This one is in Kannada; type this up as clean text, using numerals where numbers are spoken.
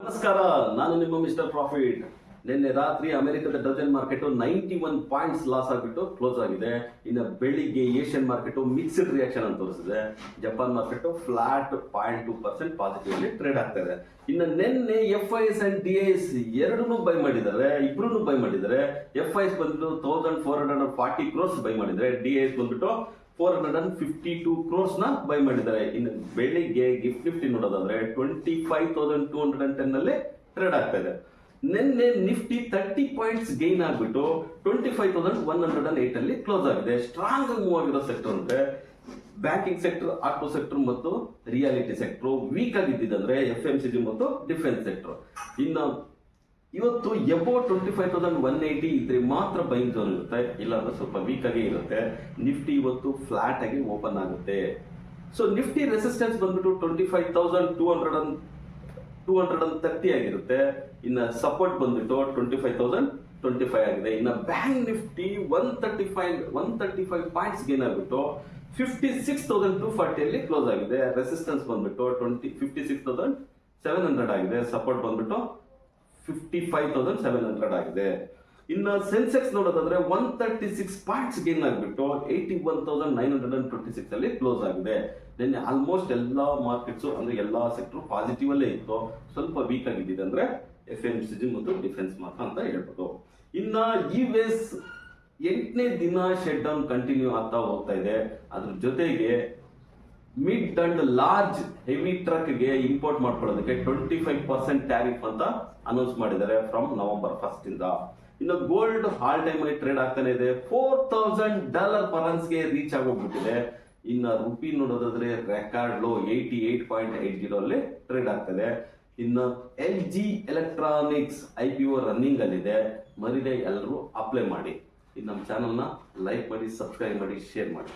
ನಮಸ್ಕಾರ, ನಾನು ನಿಮ್ಮ ಮಿಸ್ಟರ್ ಪ್ರಾಫಿಟ್. ನಿನ್ನೆ ರಾತ್ರಿ ಅಮೆರಿಕದ ಡಜನ್ ಮಾರ್ಕೆಟ್ 91 ಪಾಯಿಂಟ್ಸ್ ಲಾಸ್ ಆಗಿಬಿಟ್ಟು ಕ್ಲೋಸ್ ಆಗಿದೆ. ಇನ್ನು ಬೆಳಿಗ್ಗೆ ಏಷ್ಯನ್ ಮಾರ್ಕೆಟ್ ಮಿಕ್ಸ್ಡ್ ರಿಯಾಕ್ಷನ್ ಅಂತ ತೋರಿಸಿದೆ. ಜಪಾನ್ ಮಾರ್ಕೆಟ್ ಫ್ಲಾಟ್ 0.2% ಪಾಸಿಟಿವ್ ಅಲ್ಲಿ ಟ್ರೇಡ್ ಆಗ್ತಾ ಇದೆ. ಇನ್ನು ನಿನ್ನೆ FIS ಅಂಡ್ DIS ಎರಡನ್ನೂ ಬೈ ಮಾಡಿದ್ದಾರೆ, ಇಬ್ರು ಬೈ ಮಾಡಿದ್ದಾರೆ. FIS ಬಂದ್ಬಿಟ್ಟು 1440 crores ಬೈ ಮಾಡಿದ್ದಾರೆ, DIS ಬಂದ್ಬಿಟ್ಟು 452 crores ನ ಬೈ ಮಾಡಿದ್ದಾರೆ. ಇನ್ನು ಬೆಳಿಗ್ಗೆ ನಿಫ್ಟಿ ನೋಡೋದಾದ್ರೆ 25,210 ನಲ್ಲಿ ಟ್ರೇಡ್ ಆಗ್ತಾ ಇದೆ. ನಿನ್ನೆ ನಿಫ್ಟಿ 30 ಪಾಯಿಂಟ್ಸ್ ಗೈನ್ ಆಗ್ಬಿಟ್ಟು 25,108 ಅಲ್ಲಿ ಕ್ಲೋಸ್ ಆಗಿದೆ. ಸ್ಟ್ರಾಂಗ್ ಆಗಿ ಮೂವ್ ಆಗಿರೋ ಸೆಕ್ಟರ್ ಅಂದ್ರೆ ಬ್ಯಾಂಕಿಂಗ್ ಸೆಕ್ಟರ್, ಆಟೋ ಸೆಕ್ಟರ್ ಮತ್ತು ರಿಯಾಲಿಟಿ ಸೆಕ್ಟರ್. ವೀಕ್ ಆಗಿದ್ದಂದ್ರೆ FMCG ಮತ್ತು ಡಿಫೆನ್ಸ್ ಸೆಕ್ಟರ್. ಇನ್ನು ಇವತ್ತು ಎಬೌಟ್ 25,180 ಇದ್ರೆ ಮಾತ್ರ ಬೈಂಗ್ ಝೋನ್ ಇರುತ್ತೆ, ಇಲ್ಲಾಂದ್ರೆ ಸ್ವಲ್ಪ ವೀಕ್ ಆಗಿ ಇರುತ್ತೆ. ನಿಫ್ಟಿ ಇವತ್ತು ಫ್ಲಾಟ್ ಆಗಿ ಓಪನ್ ಆಗುತ್ತೆ. ಸೊ ನಿಫ್ಟಿ ರೆಸಿಸ್ಟೆನ್ಸ್ ಬಂದ್ಬಿಟ್ಟು 25,230 ಆಗಿರುತ್ತೆ. ಇನ್ನು ಸಪೋರ್ಟ್ ಬಂದ್ಬಿಟ್ಟು 25,025 ಆಗಿದೆ. ಇನ್ನು ಬ್ಯಾಂಕ್ ನಿಫ್ಟಿ 135 ಪಾಯಿಂಟ್ಸ್ ಗೇನ್ ಆಗ್ಬಿಟ್ಟು 56,240 ಅಲ್ಲಿ ಕ್ಲೋಸ್ ಆಗಿದೆ. ರೆಸಿಸ್ಟೆನ್ಸ್ ಬಂದ್ಬಿಟ್ಟು 56,700 ಆಗಿದೆ. ಸಪೋರ್ಟ್ ಬಂದ್ಬಿಟ್ಟು 55,700 ಆಗಿದೆ. ಇನ್ನು ಸೆನ್ಸೆಕ್ಸ್ ನೋಡೋದಾದ್ರೆ 136 ಪಾಯಿಂಟ್ಸ್ ಗೇನ್ ಆಗ್ಬಿಟ್ಟು 81,926 ಅಲ್ಲಿ ಕ್ಲೋಸ್ ಆಗಿದೆ. ನಿನ್ನೆ ಆಲ್ಮೋಸ್ಟ್ ಎಲ್ಲಾ ಮಾರ್ಕೆಟ್ಸ್ ಅಂದ್ರೆ ಎಲ್ಲಾ ಸೆಕ್ಟರ್ ಪಾಸಿಟಿವ್ ಅಲ್ಲೇ ಇತ್ತು. ಸ್ವಲ್ಪ ವೀಕ್ ಆಗಿದ್ದಿದೆ ಅಂದ್ರೆ FMCG ಮತ್ತು ಡಿಫೆನ್ಸ್ ಮಾತ್ರ ಅಂತ ಹೇಳ್ಬೋದು. ಇನ್ನ US 8ನೇ ದಿನ ಶಟ್ ಡೌನ್ ಕಂಟಿನ್ಯೂ ಆಗ್ತಾ ಹೋಗ್ತಾ ಇದೆ. ಅದ್ರ ಜೊತೆಗೆ mid and large heavy truck ಗೆ ಇಂಪೋರ್ಟ್ ಮಾಡ್ಕೊಳ್ಳೋದಕ್ಕೆ 25% ಟ್ಯಾರಿಫ್ ಅಂತ ಅನೌನ್ಸ್ ಮಾಡಿದ್ದಾರೆ ಫ್ರಮ್ ನವೆಂಬರ್ 1 ಇಂದ. ಇನ್ನು ಗೋಲ್ಡ್ ಆಲ್ ಟೈಮ್ ಅಲ್ಲಿ ಟ್ರೇಡ್ ಆಗ್ತಾನೆ ಇದೆ. $4,000 per ounce ಗೆ ರೀಚ್ ಆಗೋಗ್ಬಿಟ್ಟಿದೆ. ಇನ್ನು ರುಪಿ ನೋಡೋದಾದ್ರೆ ರೆಕಾರ್ಡ್ ಲೋ 88.80 ಅಲ್ಲಿ ಟ್ರೇಡ್ ಆಗ್ತದೆ. ಇನ್ನು LG ಎಲೆಕ್ಟ್ರಾನಿಕ್ಸ್ IPO ರನ್ನಿಂಗ್ ಅಲ್ಲಿದೆ. ಮರಿದೆ ಎಲ್ಲರೂ ಅಪ್ಲೈ ಮಾಡಿ. ಇನ್ನು ನಮ್ಮ ಚಾನಲ್ನ ಲೈಕ್ ಮಾಡಿ, ಸಬ್ಸ್ಕ್ರೈಬ್ ಮಾಡಿ, ಶೇರ್ ಮಾಡಿ.